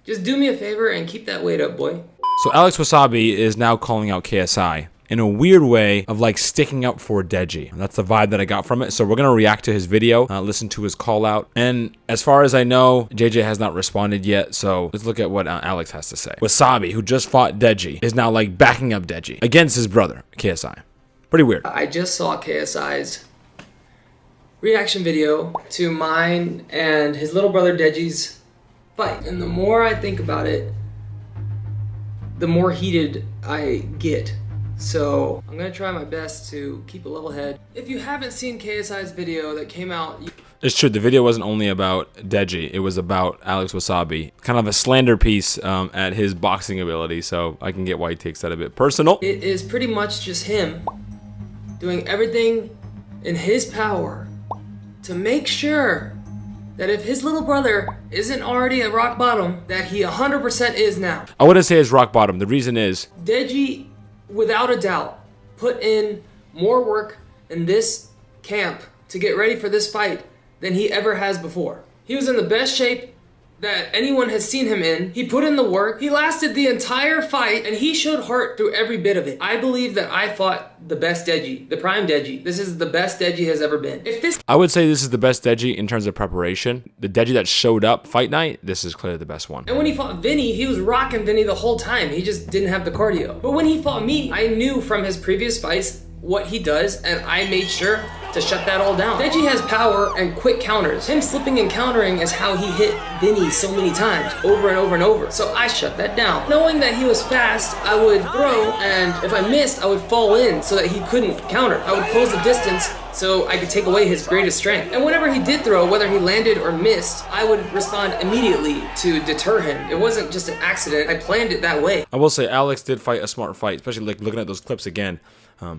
Just do me a favor and keep that weight up, boy. So Alex Wasabi is now calling out KSI in a weird way of like sticking up for Deji. That's the vibe that I got from it. So we're gonna react to his video, listen to his call out. And as far as I know, JJ has not responded yet. So let's look at what Alex has to say. Wasabi, who just fought Deji, is now like backing up Deji against his brother, KSI. Pretty weird. I just saw KSI's reaction video to mine and his little brother Deji's fight. And the more I think about it, the more heated I get. So I'm gonna try my best to keep a level head. If you haven't seen KSI's video that came out, it's true, the video wasn't only about Deji, it was about Alex Wasabi. Kind of a slander piece at his boxing ability, so I can get why he takes that a bit personal. It is pretty much just him doing everything in his power to make sure that if his little brother isn't already at rock bottom, that he 100% is now. I wouldn't say it's rock bottom. The reason is Deji, without a doubt, put in more work in this camp to get ready for this fight than he ever has before. He was in the best shape that anyone has seen him in. He put in the work. He lasted the entire fight, and he showed heart through every bit of it. I believe that I fought the best Deji, the prime Deji. This is the best Deji has ever been. I would say this is the best Deji in terms of preparation. The Deji that showed up fight night, this is clearly the best one. And when he fought Vinny, he was rocking Vinny the whole time. He just didn't have the cardio. But when he fought me, I knew from his previous fights what he does, and I made sure to shut that all down. Deji has power and quick counters. Him slipping and countering is how he hit Vinny so many times, over and over and over. So I shut that down. Knowing that he was fast, I would throw, and if I missed, I would fall in so that he couldn't counter. I would close the distance so I could take away his greatest strength. And whenever he did throw, whether he landed or missed, I would respond immediately to deter him. It wasn't just an accident. I planned it that way. I will say Alex did fight a smart fight, especially like looking at those clips again.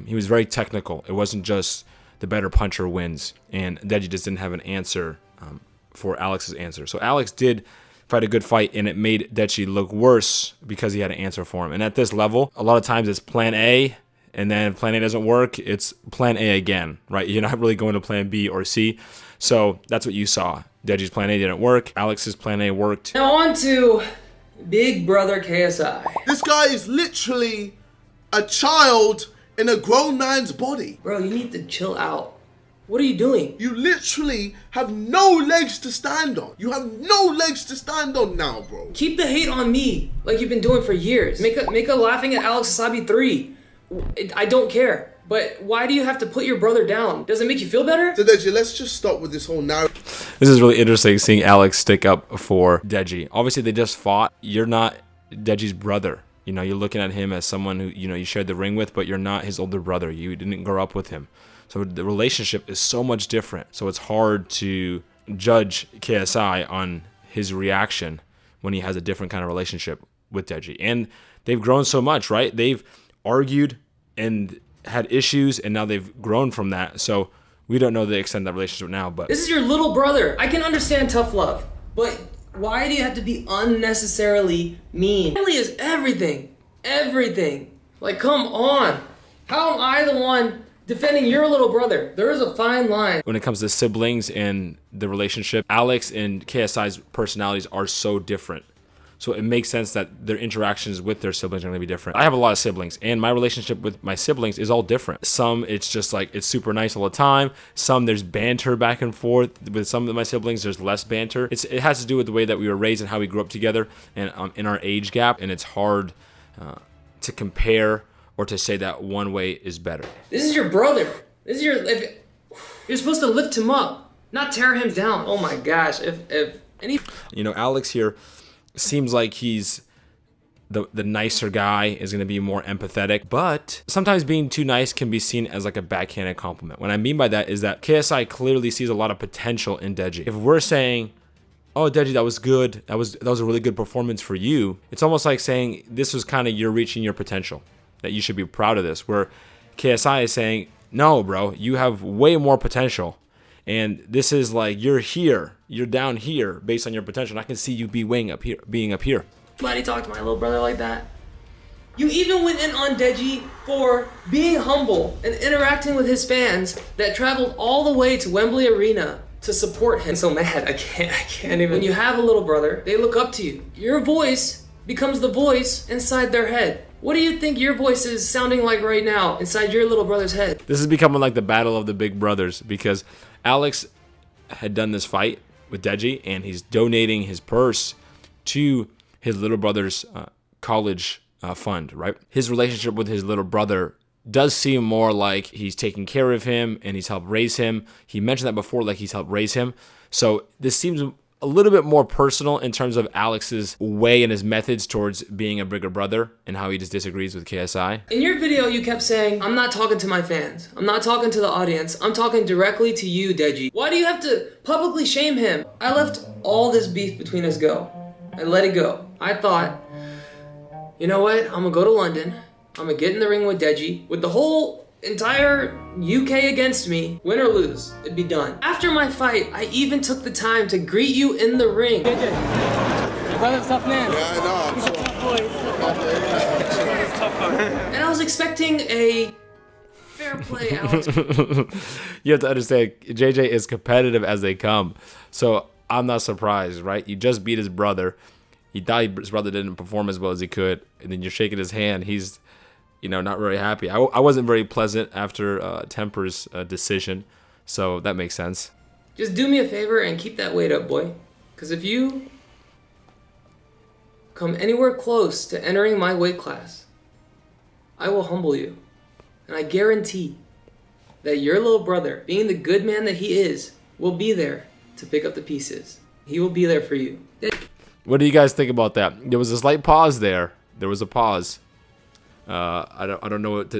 He was very technical. It wasn't just the better puncher wins, and Deji just didn't have an answer for Alex's answer. So Alex did fight a good fight, and it made Deji look worse because he had an answer for him. And at this level, a lot of times it's plan A, and then if plan A doesn't work, it's plan A again, right? You're not really going to plan B or C. So that's what you saw. Deji's plan A didn't work. Alex's plan A worked. Now on to big brother KSI. This guy is literally a child in a grown man's body. Bro, you need to chill out. What are you doing? You literally have no legs to stand on. You have no legs to stand on now, bro. Keep the hate on me like you've been doing for years. Make a laughing at Alex Wasabi 3. I don't care. But why do you have to put your brother down? Does it make you feel better? So Deji, let's just stop with this whole narrative. This is really interesting seeing Alex stick up for Deji. Obviously, they just fought. You're not Deji's brother. You know, you're looking at him as someone who, you know, you shared the ring with, but you're not his older brother. You didn't grow up with him. So the relationship is so much different. So it's hard to judge KSI on his reaction when he has a different kind of relationship with Deji. And they've grown so much, right? They've argued and had issues, and now they've grown from that. So we don't know the extent of that relationship now, but this is your little brother. I can understand tough love, but why do you have to be unnecessarily mean? Family is everything. Everything. Like, come on. How am I the one defending your little brother? There is a fine line. When it comes to siblings and the relationship, Alex and KSI's personalities are so different. So it makes sense that their interactions with their siblings are going to be different. I have a lot of siblings, and my relationship with my siblings is all different. Some, it's just like, it's super nice all the time. Some, there's banter back and forth. With some of my siblings, there's less banter. It has to do with the way that we were raised and how we grew up together, and in our age gap, and it's hard to compare or to say that one way is better. This is your brother. This is you're supposed to lift him up, not tear him down. Oh my gosh, if any... You know, Alex here seems like he's the nicer guy, is going to be more empathetic, but sometimes being too nice can be seen as like a backhanded compliment. What I mean by that is that KSI clearly sees a lot of potential in Deji. If we're saying, oh, Deji, that was good, that was a really good performance for you, it's almost like saying this was kind of you're reaching your potential, that you should be proud of this, where KSI is saying, no, bro, you have way more potential. And this is like, you're here, you're down here based on your potential. And I can see you being up here. Somebody talk to my little brother like that. You even went in on Deji for being humble and interacting with his fans that traveled all the way to Wembley Arena to support him. I'm so mad, I can't even. When you have a little brother, they look up to you. Your voice becomes the voice inside their head. What do you think your voice is sounding like right now inside your little brother's head? This is becoming like the battle of the big brothers because Alex had done this fight with Deji and he's donating his purse to his little brother's college fund, right? His relationship with his little brother does seem more like he's taking care of him and he's helped raise him. He mentioned that before, like he's helped raise him. So this seems a little bit more personal in terms of Alex's way and his methods towards being a bigger brother and how he just disagrees with KSI. In your video, you kept saying, I'm not talking to my fans. I'm not talking to the audience. I'm talking directly to you, Deji. Why do you have to publicly shame him? I let all this beef between us go. I let it go. I thought, you know what? I'm gonna go to London. I'm gonna get in the ring with Deji. With the whole entire UK against me, win or lose, it'd be done. After my fight, I even took the time to greet you in the ring. Your brother's a tough man. Yeah, I know. He's a tough boy. He's a tough guy. And I was expecting a fair play Alex. You have to understand, JJ is competitive as they come. So I'm not surprised, right? You just beat his brother. He thought his brother didn't perform as well as he could. And then you're shaking his hand. He's, not very happy. I wasn't very pleasant after Temper's decision. So that makes sense. Just do me a favor and keep that weight up, boy. Because if you come anywhere close to entering my weight class, I will humble you. And I guarantee that your little brother, being the good man that he is, will be there to pick up the pieces. He will be there for you. What do you guys think about that? There was a slight pause there. There was a pause. I don't know what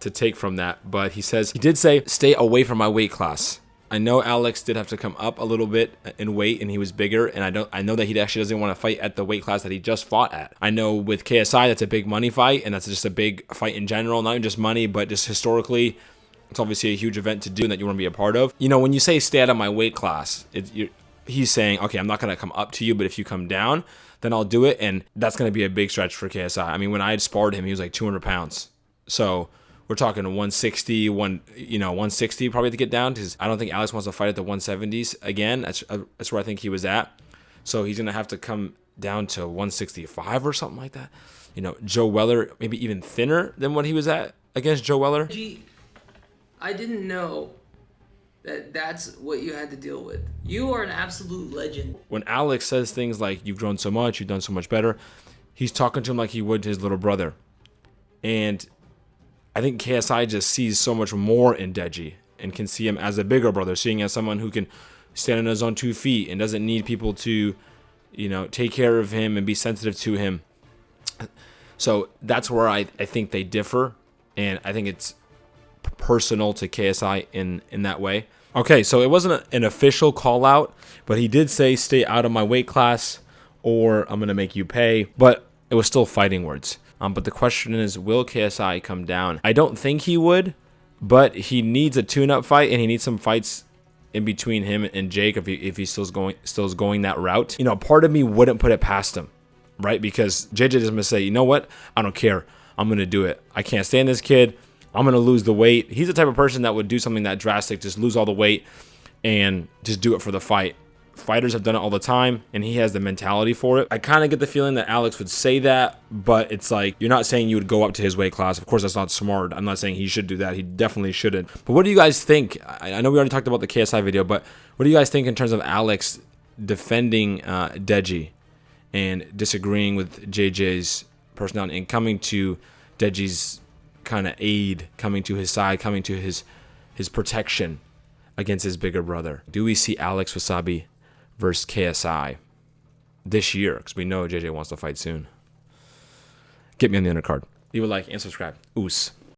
to take from that, but he did say, stay away from my weight class. I know Alex did have to come up a little bit in weight and he was bigger, and I know that he actually doesn't want to fight at the weight class that he just fought at. I know with KSI that's a big money fight, and that's just a big fight in general, not just money, but just historically, it's obviously a huge event to do and that you want to be a part of. When you say stay out of my weight class, he's saying, okay, I'm not going to come up to you, but if you come down, then I'll do it. And that's going to be a big stretch for KSI. I mean, when I had sparred him, he was like 200 pounds. So we're talking 160, 160 probably to get down, because I don't think Alex wants to fight at the 170s again. That's where I think he was at. So he's going to have to come down to 165 or something like that. Joe Weller, maybe even thinner than what he was at against Joe Weller. I didn't know that's what you had to deal with. You are an absolute legend. When Alex says things like, you've grown so much, you've done so much better, he's talking to him like he would to his little brother. And I think KSI just sees so much more in Deji and can see him as a bigger brother, seeing as someone who can stand on his own 2 feet and doesn't need people to, take care of him and be sensitive to him. So that's where I think they differ. And I think it's personal to KSI in that way. Okay, so it wasn't an official call out, but he did say stay out of my weight class or I'm gonna make you pay, but it was still fighting words. But the question is, will KSI come down? I don't think he would, but he needs a tune-up fight and he needs some fights in between him and Jake if he still is going that route. Part of me wouldn't put it past him, right? Because JJ is gonna say, you know what? I don't care. I'm gonna do it. I can't stand this kid. I'm going to lose the weight. He's the type of person that would do something that drastic, just lose all the weight and just do it for the fight. Fighters have done it all the time, and he has the mentality for it. I kind of get the feeling that Alex would say that, but it's like, you're not saying you would go up to his weight class. Of course, that's not smart. I'm not saying he should do that. He definitely shouldn't. But what do you guys think? I know we already talked about the KSI video, but what do you guys think in terms of Alex defending Deji and disagreeing with JJ's personality and coming to Deji's kind of aid, coming to his side, coming to his protection against his bigger brother? Do we see Alex Wasabi versus KSI this year? Because we know JJ wants to fight soon. Get me on the undercard. Leave a like and subscribe. Oos.